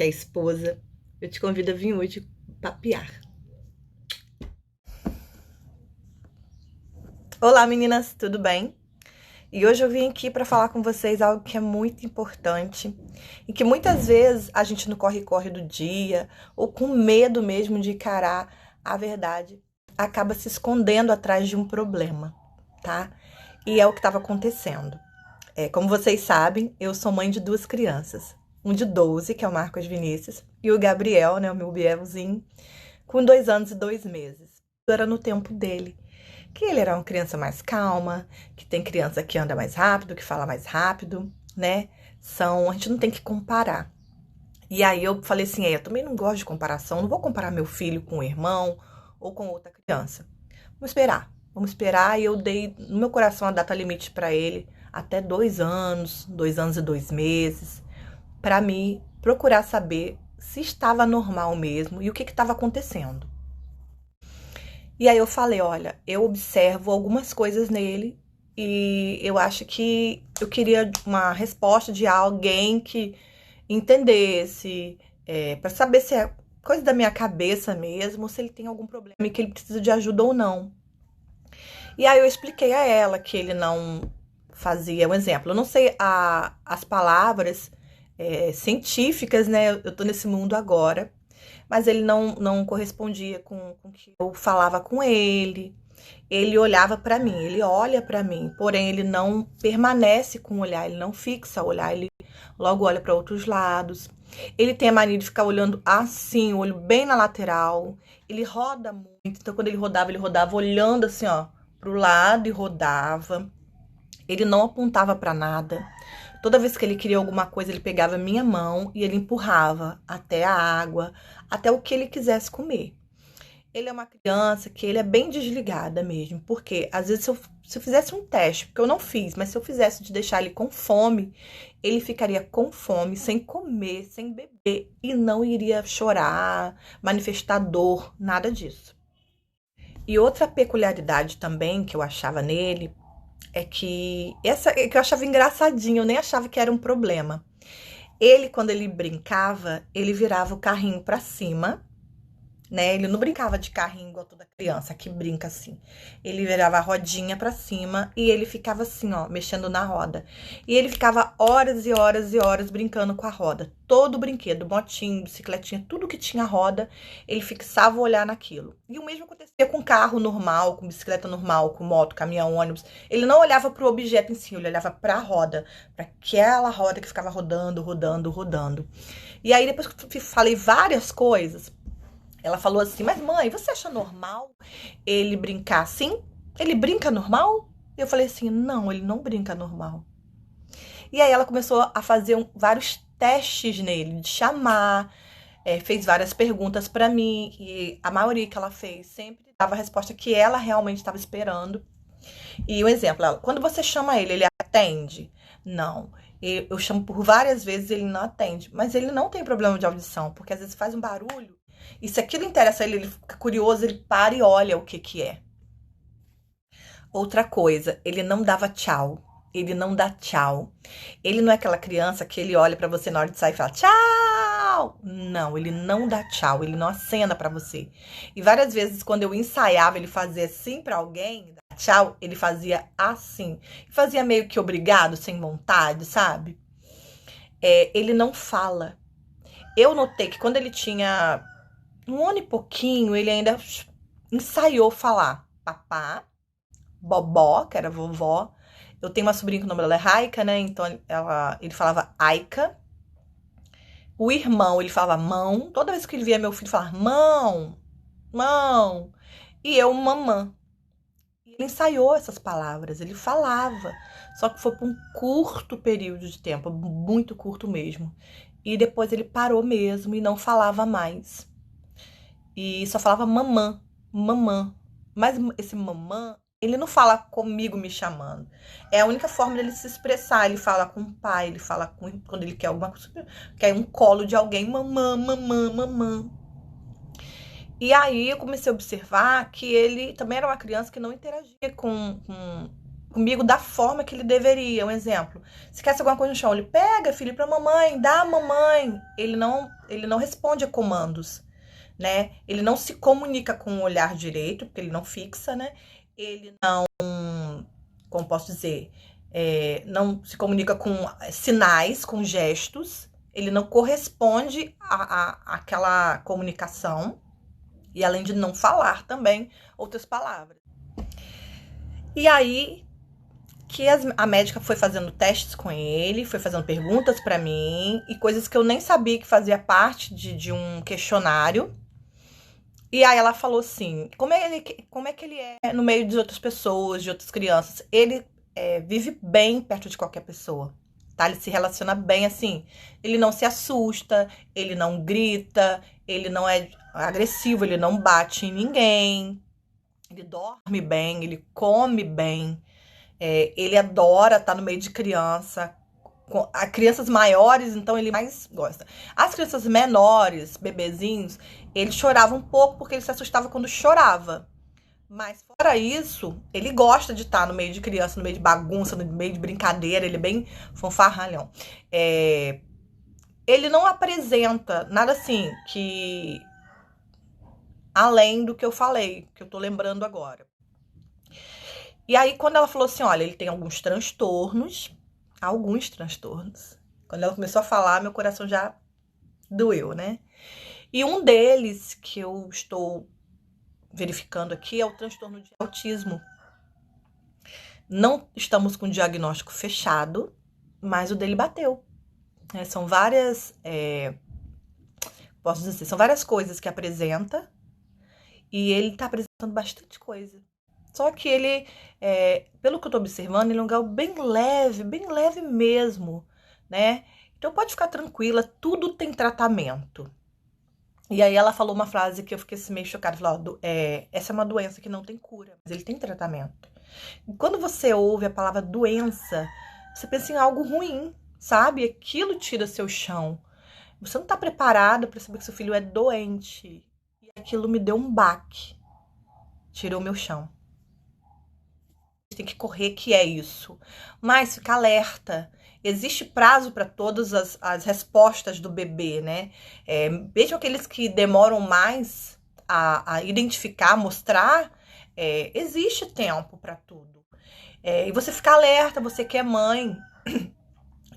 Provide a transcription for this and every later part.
que é a esposa, eu te convido a vir hoje papear. Olá, meninas, tudo bem? E hoje eu vim aqui para falar com vocês algo que é muito importante e que muitas vezes a gente no corre-corre do dia ou com medo mesmo de encarar a verdade acaba se escondendo atrás de um problema, tá? E é o que estava acontecendo. Como vocês sabem, eu sou mãe de 2 crianças. Um de 12, que é o Marcos Vinícius, e o Gabriel, né, o meu Bielzinho, com 2 anos e 2 meses. Era no tempo dele, que ele era uma criança mais calma, que tem criança que anda mais rápido, que fala mais rápido, né? A gente não tem que comparar. E aí eu falei assim, eu também não gosto de comparação, não vou comparar meu filho com o irmão ou com outra criança. Vamos esperar. E eu dei no meu coração a data limite para ele, até 2 anos, 2 anos e 2 meses, para mim procurar saber se estava normal mesmo e o que estava acontecendo. E aí eu falei, olha, eu observo algumas coisas nele e eu acho que eu queria uma resposta de alguém que entendesse, para saber se é coisa da minha cabeça mesmo, ou se ele tem algum problema e que ele precisa de ajuda ou não. E aí eu expliquei a ela que ele não fazia um exemplo. Eu não sei as palavras científicas, né? Eu tô nesse mundo agora, mas ele não correspondia com o que eu falava com ele. Ele olhava para mim, ele olha para mim, porém ele não permanece com o olhar, ele não fixa o olhar, ele logo olha para outros lados. Ele tem a mania de ficar olhando assim, o olho bem na lateral. Ele roda muito, então quando ele rodava olhando assim, ó, pro lado e rodava. Ele não apontava para nada. Toda vez que ele queria alguma coisa, ele pegava minha mão e ele empurrava até a água, até o que ele quisesse comer. Ele é uma criança que ele é bem desligada mesmo, porque às vezes se eu fizesse um teste, porque eu não fiz, mas se eu fizesse de deixar ele com fome, ele ficaria com fome, sem comer, sem beber e não iria chorar, manifestar dor, nada disso. E outra peculiaridade também que eu achava nele é que essa é que eu achava engraçadinho, eu nem achava que era um problema. Ele, quando ele brincava, ele virava o carrinho para cima, né? Ele não brincava de carrinho igual toda criança que brinca assim. Ele virava a rodinha pra cima e ele ficava assim, ó, mexendo na roda. E ele ficava horas e horas e horas brincando com a roda. Todo brinquedo, motinho, bicicletinha, tudo que tinha roda, ele fixava o olhar naquilo. E o mesmo acontecia com carro normal, com bicicleta normal, com moto, caminhão, ônibus. Ele não olhava pro objeto em si, ele olhava pra roda, pra aquela roda que ficava rodando, rodando, rodando. E aí depois que eu falei várias coisas, ela falou assim, mas mãe, você acha normal ele brincar assim? Ele brinca normal? Eu falei assim, não, ele não brinca normal. E aí ela começou a fazer vários testes nele, de chamar, fez várias perguntas pra mim, e a maioria que ela fez sempre dava a resposta que ela realmente estava esperando. E o exemplo, quando você chama ele atende? Não. Eu chamo por várias vezes, ele não atende. Mas ele não tem problema de audição, porque às vezes faz um barulho. E se aquilo interessa ele fica curioso, ele para e olha o que que é. Outra coisa, ele não dava tchau. Ele não dá tchau. Ele não é aquela criança que ele olha pra você na hora de sair e fala tchau. Não, ele não dá tchau, ele não acena pra você. E várias vezes quando eu ensaiava ele fazer assim pra alguém, dar tchau, ele fazia assim. Fazia meio que obrigado, sem vontade, sabe? Ele não fala. Eu notei que quando ele tinha 1 ano e pouquinho, ele ainda ensaiou falar papá, bobó, que era vovó. Eu tenho uma sobrinha que o nome dela é Raika, né? Então ele falava Aika. O irmão, ele falava mão. Toda vez que ele via meu filho, falava mão, mão. E eu, mamã. Ele ensaiou essas palavras, ele falava. Só que foi por um curto período de tempo, muito curto mesmo. E depois ele parou mesmo e não falava mais. E só falava mamã, mamã. Mas esse mamã, ele não fala comigo me chamando. É a única forma dele se expressar. Ele fala com o pai, ele fala quando ele quer alguma coisa, quer um colo de alguém, mamã, mamã, mamã. E aí eu comecei a observar que ele também era uma criança que não interagia com comigo da forma que ele deveria. Um exemplo, se quer alguma coisa no chão, ele pega, filho, pra mamãe, dá a mamãe. Ele não responde a comandos, né? Ele não se comunica com o olhar direito, porque ele não fixa, né? Ele não, como posso dizer, não se comunica com sinais, com gestos. Ele não corresponde àquela comunicação. E além de não falar também outras palavras. E aí que a médica foi fazendo testes com ele, foi fazendo perguntas pra mim e coisas que eu nem sabia que fazia parte de um questionário. E aí ela falou assim, como é que ele é no meio de outras pessoas, de outras crianças? Ele vive bem perto de qualquer pessoa, tá? Ele se relaciona bem, assim, ele não se assusta, ele não grita, ele não é agressivo, ele não bate em ninguém, ele dorme bem, ele come bem, ele adora estar no meio de criança. A crianças maiores, então ele mais gosta. As crianças menores, bebezinhos, ele chorava um pouco porque ele se assustava quando chorava. Mas fora isso, ele gosta de estar no meio de criança, no meio de bagunça, no meio de brincadeira, ele é bem fanfarralhão. Ele não apresenta nada assim que além do que eu falei, que eu tô lembrando agora. E aí, quando ela falou assim, olha, ele tem alguns transtornos. Quando ela começou a falar, meu coração já doeu, né? E um deles que eu estou verificando aqui é o transtorno de autismo. Não estamos com o diagnóstico fechado, mas o dele bateu. São várias, posso dizer, são várias coisas que apresenta e ele tá apresentando bastante coisa. Só que ele, pelo que eu tô observando, ele é um lugar bem leve mesmo, né? Então pode ficar tranquila, tudo tem tratamento. E aí ela falou uma frase que eu fiquei meio chocada. Falou, essa é uma doença que não tem cura, mas ele tem tratamento. E quando você ouve a palavra doença, você pensa em algo ruim, sabe? Aquilo tira seu chão. Você não tá preparado para saber que seu filho é doente. E aquilo me deu um baque. Tirou meu chão. Tem que correr, que é isso. Mas fica alerta. Existe prazo para todas as respostas do bebê, né? Mesmo aqueles que demoram mais a identificar, mostrar, existe tempo para tudo. E você fica alerta, você que é mãe.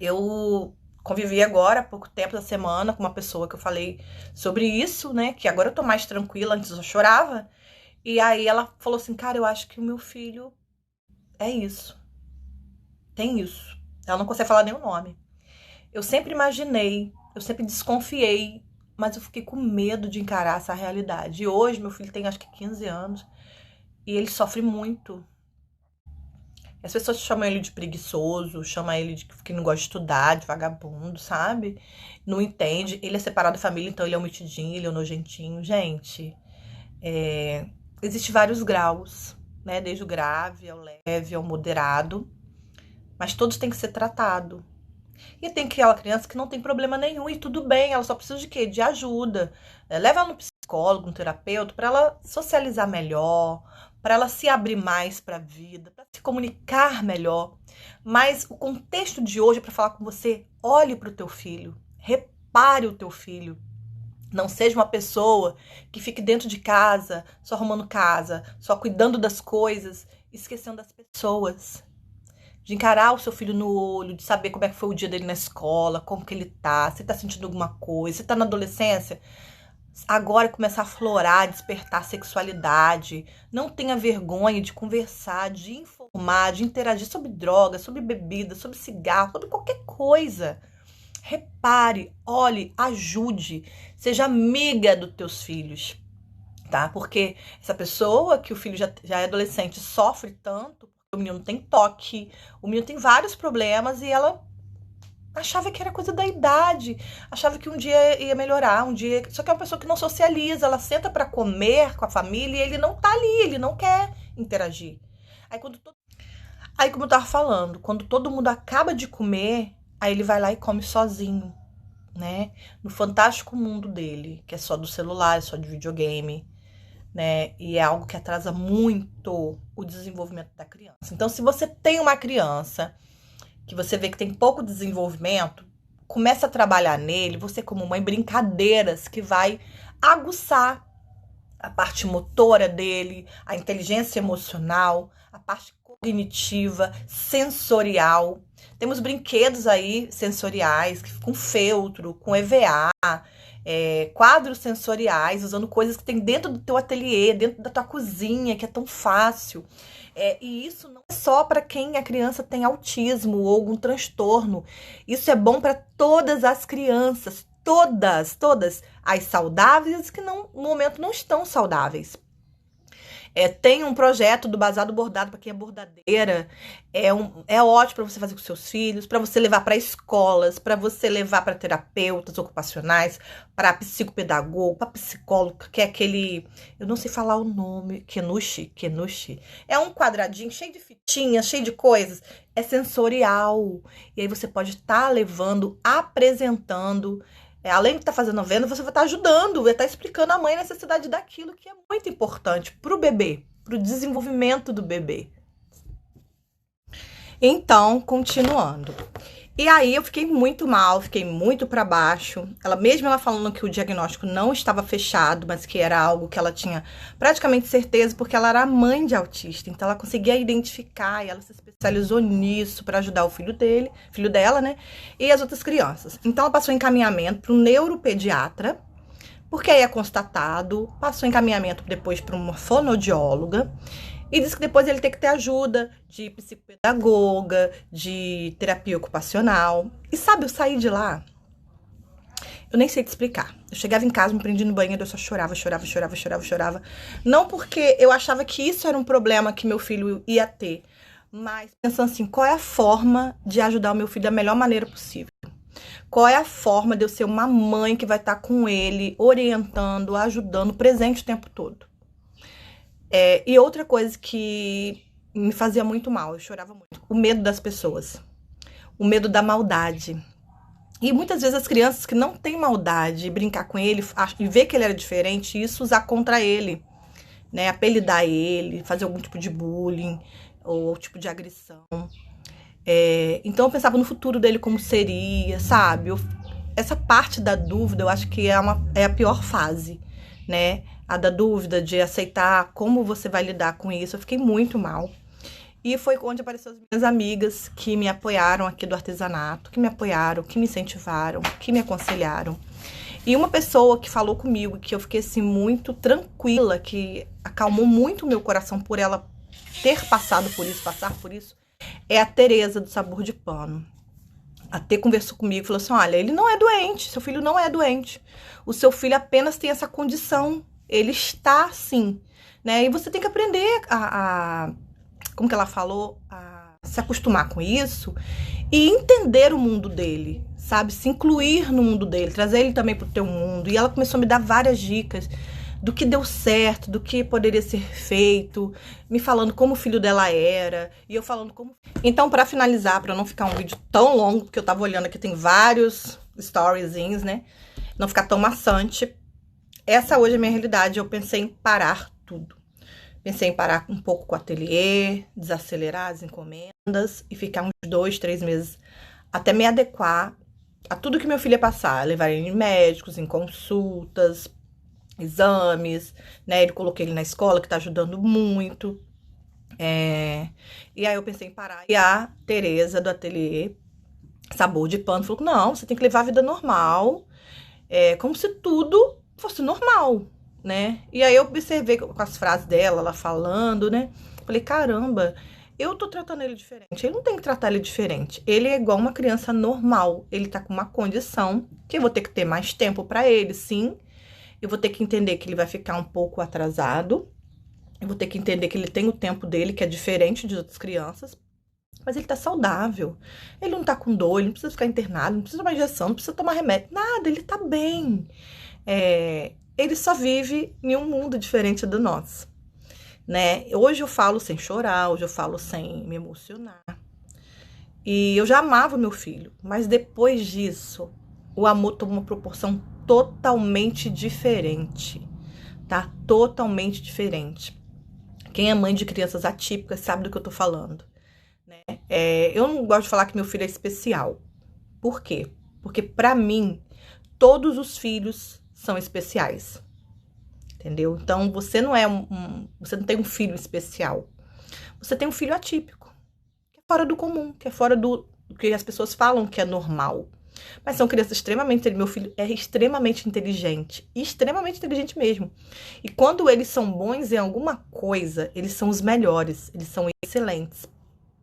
Eu convivi agora, há pouco tempo da semana, com uma pessoa que eu falei sobre isso, né? Que agora eu tô mais tranquila, antes eu chorava. E aí ela falou assim, cara, eu acho que o meu filho é isso. Tem isso. Ela não consegue falar nem o nome. Eu sempre imaginei, eu sempre desconfiei, mas eu fiquei com medo de encarar essa realidade. E hoje meu filho tem acho que 15 anos e ele sofre muito. As pessoas chamam ele de preguiçoso, chamam ele de que não gosta de estudar, de vagabundo, sabe? Não entende. Ele é separado da família, então ele é um metidinho, ele é um nojentinho. Gente, existem vários graus, né? Desde o grave, ao leve, ao moderado. Mas todos têm que ser tratados. E tem aquela criança que não tem problema nenhum e tudo bem, ela só precisa de quê? De ajuda. Leva ela no psicólogo, no terapeuta, para ela socializar melhor, para ela se abrir mais para a vida, para se comunicar melhor. Mas o contexto de hoje é para falar com você, olhe para o teu filho, repare o teu filho. Não seja uma pessoa que fique dentro de casa, só arrumando casa, só cuidando das coisas, esquecendo das pessoas. De encarar o seu filho no olho, de saber como é que foi o dia dele na escola, como que ele tá, se tá sentindo alguma coisa, se tá na adolescência. Agora começar a aflorar, despertar a sexualidade. Não tenha vergonha de conversar, de informar, de interagir sobre drogas, sobre bebida, sobre cigarro, sobre qualquer coisa. Repare, olhe, ajude, seja amiga dos teus filhos, tá? Porque essa pessoa que o filho já é adolescente sofre tanto, o menino tem toque, o menino tem vários problemas e ela achava que era coisa da idade, achava que um dia ia melhorar, Só que é uma pessoa que não socializa, ela senta pra comer com a família e ele não tá ali, ele não quer interagir. Aí como eu tava falando, quando todo mundo acaba de comer, aí ele vai lá e come sozinho, né? No fantástico mundo dele, que é só do celular, é só de videogame. né? E é algo que atrasa muito o desenvolvimento da criança. Então, se você tem uma criança que você vê que tem pouco desenvolvimento, começa a trabalhar nele, você como mãe, brincadeiras que vai aguçar a parte motora dele, a inteligência emocional, a parte cognitiva, sensorial. Temos brinquedos aí sensoriais, com feltro, com EVA, quadros sensoriais, usando coisas que tem dentro do teu ateliê, dentro da tua cozinha, que é tão fácil. E isso não é só para quem a criança tem autismo ou algum transtorno. Isso é bom para todas as crianças, todas, as saudáveis e as que no momento não estão saudáveis. Tem um projeto do Bazar do Bordado para quem é bordadeira. É ótimo para você fazer com seus filhos, para você levar para escolas, para você levar para terapeutas ocupacionais, para psicopedagogo, para psicólogo, que é aquele, eu não sei falar o nome, kenushi. É um quadradinho cheio de fitinhas, cheio de coisas. É sensorial. E aí você pode estar levando, apresentando. Além de estar fazendo a venda, você vai estar ajudando, vai estar explicando à mãe a necessidade daquilo que é muito importante para o bebê, para o desenvolvimento do bebê. Então, continuando. E aí eu fiquei muito mal, fiquei muito para baixo. Ela falando que o diagnóstico não estava fechado, mas que era algo que ela tinha praticamente certeza, porque ela era mãe de autista. Então ela conseguia identificar e ela se especializou nisso para ajudar o filho dela, né? E as outras crianças. Então ela passou encaminhamento para um neuropediatra, porque aí é constatado, passou encaminhamento depois para uma fonoaudióloga. E disse que depois ele tem que ter ajuda de psicopedagoga, de terapia ocupacional. E sabe, eu saí de lá, eu nem sei te explicar. Eu chegava em casa, me prendia no banheiro, eu só chorava. Não porque eu achava que isso era um problema que meu filho ia ter, mas pensando assim, qual é a forma de ajudar o meu filho da melhor maneira possível? Qual é a forma de eu ser uma mãe que vai estar com ele, orientando, ajudando, presente o tempo todo? E outra coisa que me fazia muito mal, eu chorava muito, o medo das pessoas, o medo da maldade. E muitas vezes as crianças que não têm maldade, brincar com ele e ver que ele era diferente, isso usar contra ele, né? Apelidar ele, fazer algum tipo de bullying ou tipo de agressão. Então eu pensava no futuro dele como seria, sabe? Essa parte da dúvida eu acho que é a pior fase, né? A da dúvida, de aceitar como você vai lidar com isso. Eu fiquei muito mal. E foi onde apareceram as minhas amigas que me apoiaram aqui do artesanato, que me apoiaram, que me incentivaram, que me aconselharam. E uma pessoa que falou comigo, que eu fiquei assim muito tranquila, que acalmou muito o meu coração por ela ter passado por isso, passar por isso, é a Tereza do Sabor de Pano. A T conversou comigo e falou assim, olha, ele não é doente, seu filho não é doente. O seu filho apenas tem essa condição. Ele está assim, né? E você tem que aprender como que ela falou, a se acostumar com isso e entender o mundo dele, sabe? Se incluir no mundo dele, trazer ele também pro teu mundo. E ela começou a me dar várias dicas do que deu certo, do que poderia ser feito, me falando como o filho dela era, e eu falando como... Então, para finalizar, para não ficar um vídeo tão longo, porque eu tava olhando aqui, tem vários storyzinhos, né? Não ficar tão maçante. Essa hoje é a minha realidade, eu pensei em parar tudo. Pensei em parar um pouco com o ateliê, desacelerar as encomendas e ficar uns 2, 3 meses até me adequar a tudo que meu filho ia passar. Levar ele em médicos, em consultas, exames, né? Coloquei ele na escola, que tá ajudando muito. E aí eu pensei em parar. E a Tereza do ateliê Sabor de Pano falou, não, você tem que levar a vida normal, como se tudo fosse normal, né? E aí eu observei com as frases dela, ela falando, né? Falei, caramba, eu tô tratando ele diferente. Ele não tem que tratar ele diferente. Ele é igual uma criança normal. Ele tá com uma condição que eu vou ter que ter mais tempo pra ele, sim. Eu vou ter que entender que ele vai ficar um pouco atrasado. Eu vou ter que entender que ele tem o tempo dele, que é diferente de outras crianças. Mas ele tá saudável. Ele não tá com dor, ele não precisa ficar internado, não precisa tomar injeção, não precisa tomar remédio. Nada, ele tá bem. Ele só vive em um mundo diferente do nosso, né? Hoje eu falo sem chorar, hoje eu falo sem me emocionar. E eu já amava meu filho, mas depois disso, o amor tomou uma proporção totalmente diferente. tá? Totalmente diferente. Quem é mãe de crianças atípicas sabe do que eu tô falando, né? Eu não gosto de falar que meu filho é especial. Por quê? Porque pra mim, todos os filhos são especiais, entendeu? Então, você não é você não tem um filho especial. Você tem um filho atípico, que é fora do comum, que é fora do que as pessoas falam que é normal. Mas são crianças extremamente... Meu filho é extremamente inteligente mesmo. E quando eles são bons em alguma coisa, eles são os melhores, eles são excelentes.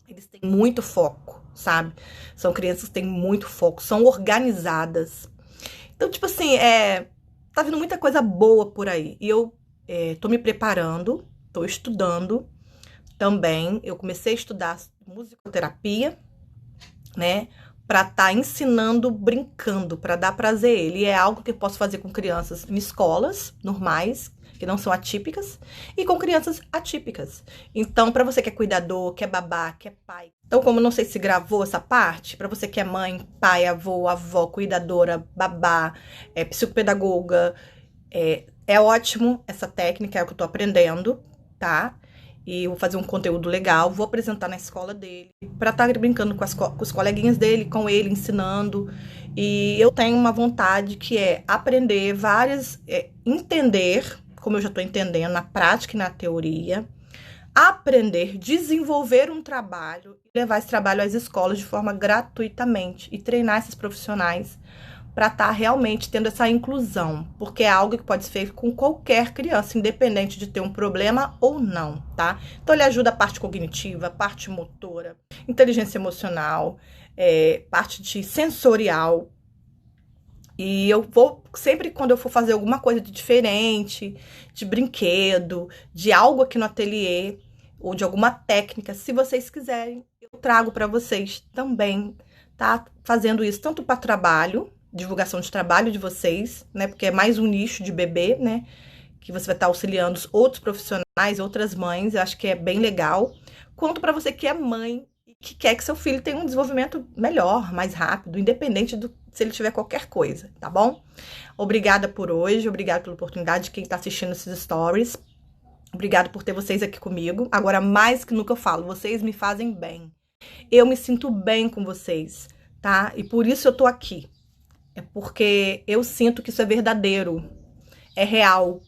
Eles têm muito foco, sabe? São crianças que têm muito foco, são organizadas. Então, tipo assim, tá vindo muita coisa boa por aí. E eu tô me preparando, tô estudando também. Eu comecei a estudar musicoterapia, né? Pra estar ensinando, brincando, pra dar prazer a ele. E é algo que eu posso fazer com crianças em escolas normais, que não são atípicas, e com crianças atípicas. Então, pra você que é cuidador, que é babá, que é pai. Então, como eu não sei se gravou essa parte, pra você que é mãe, pai, avô, avó, cuidadora, babá, psicopedagoga, é ótimo essa técnica, é o que eu tô aprendendo, tá? E eu vou fazer um conteúdo legal, vou apresentar na escola dele, pra estar brincando com os coleguinhas dele, com ele, ensinando. E eu tenho uma vontade que é aprender entender, como eu já tô entendendo, na prática e na teoria, aprender, desenvolver um trabalho e levar esse trabalho às escolas de forma gratuitamente e treinar esses profissionais para estar realmente tendo essa inclusão, porque é algo que pode ser feito com qualquer criança, independente de ter um problema ou não, tá? Então ele ajuda a parte cognitiva, a parte motora, inteligência emocional, parte de sensorial. E eu vou, sempre quando eu for fazer alguma coisa de diferente, de brinquedo, de algo aqui no ateliê, ou de alguma técnica, se vocês quiserem, eu trago para vocês também, tá? Fazendo isso tanto para trabalho, divulgação de trabalho de vocês, né? Porque é mais um nicho de bebê, né? Que você vai estar auxiliando outros profissionais, outras mães, eu acho que é bem legal. Quanto para você que é mãe e que quer que seu filho tenha um desenvolvimento melhor, mais rápido, independente se ele tiver qualquer coisa, tá bom? Obrigada por hoje, obrigada pela oportunidade de quem está assistindo esses stories. Obrigada por ter vocês aqui comigo. Agora, mais que nunca eu falo, vocês me fazem bem. Eu me sinto bem com vocês, tá? E por isso eu tô aqui. É porque eu sinto que isso é verdadeiro, é real.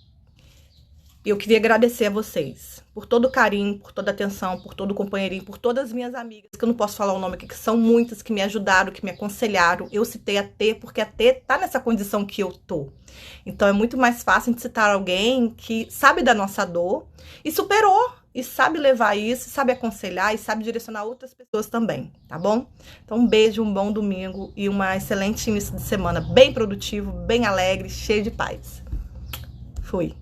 E eu queria agradecer a vocês por todo o carinho, por toda a atenção, por todo o companheirismo, por todas as minhas amigas, que eu não posso falar o nome aqui, que são muitas, que me ajudaram, que me aconselharam. Eu citei a T, porque a T tá nessa condição que eu tô. Então é muito mais fácil de citar alguém que sabe da nossa dor e superou, e sabe levar isso, sabe aconselhar e sabe direcionar outras pessoas também, tá bom? Então um beijo, um bom domingo e uma excelente início de semana, bem produtivo, bem alegre, cheio de paz. Fui!